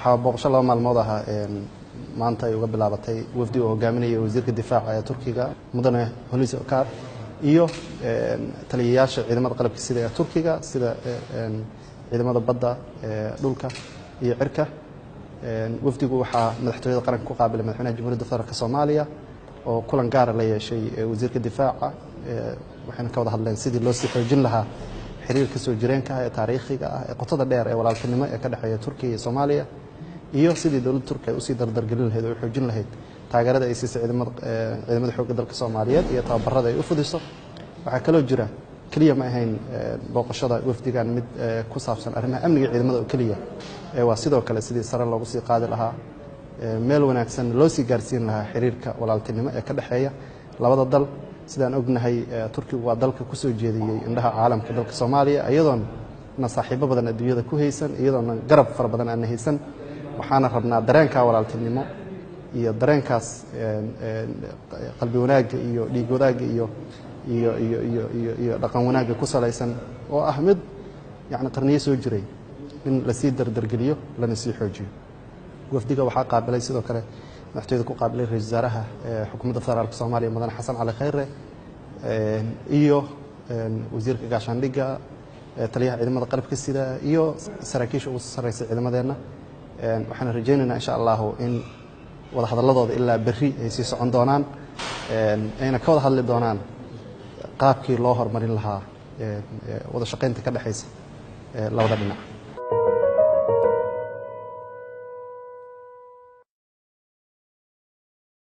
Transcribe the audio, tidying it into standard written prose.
waxaa booqasho laba maalmood ah maanta ay uga bilaabatay wafdi oo hogaaminaya wasiirka difaaca ee Turkiga mudane Hulusi Akar iyo taliyayaasha ciidamada qalabka sida ee Turkiga sida ciidamada badda dhulka iyo cirka wafdigu waxaa madaxtooyada qaranka ku qaabilay madaxweynaha Jamhuuriyadda Federaalka Soomaaliya oo kulan gaar ah la yeeshay wasiirka difaaca waxayna ka wada hadleen sidii loo sii xoojin lahaa xiriirka soo jireenka ee taariikhiga ah ee qotada dheer ee walaaltinimo ee ka dhaxeeya Turkiga iyo Soomaaliya iyo sidii dawladda Turkiga ay u sii dardargelin lahayd oo xoojin lahayd taageerada ay siisay ciidamada xoogga dalka Soomaaliyeed iyo tababarada ay u fudiso waxa kale oo jira kaliya ma ahayn booqashada wafdigan mid ku saabsan arrimaha amniga ciidamada oo kaliya waa sidoo kale sidii sare loogu sii qaadi lahaa meel wanaagsan loo sii gaarsiin lahaa xiriirka walaaltinimo ee ka dhaxeeya labada dal sidaan ognahay Turkiga waa dalka ku soo jeediyay indhaha caalamka dalka Soomaaliya iyadoona saaxiibo badan adduunyada ku haysan iyadoona garab far badan aan haysan waxaana rabnaa dareenka walaaltinimo iyo dareenkaas qalbi wanaaga iyo dhiig wanaaga iyo dhaqan wanaaga ku salaysan oo ah mid qarniyo soo jiray in la sii dardargeliyo lana sii xoojiyo wafdiga waxaa qaabilay sidoo kale madaxtooyada ku qaabilay ra'iisul wasaaraha xukuumadda federaalka Soomaaliya mudane Xasan Cali Khayre iyo wasiirka gaashaandhigga taliyaha ciidamada qalabka sida iyo saraakiisha ugu sarreeyay ciidamadeena waxaan rajaynaynaa insha Allah in wada hadalladooda ilaa berri ay sii socon doonaan ayna ka wada hadli doonaan qaabkii loo horumarin lahaa wada shaqaynta ka dhaxaysa labada dhinac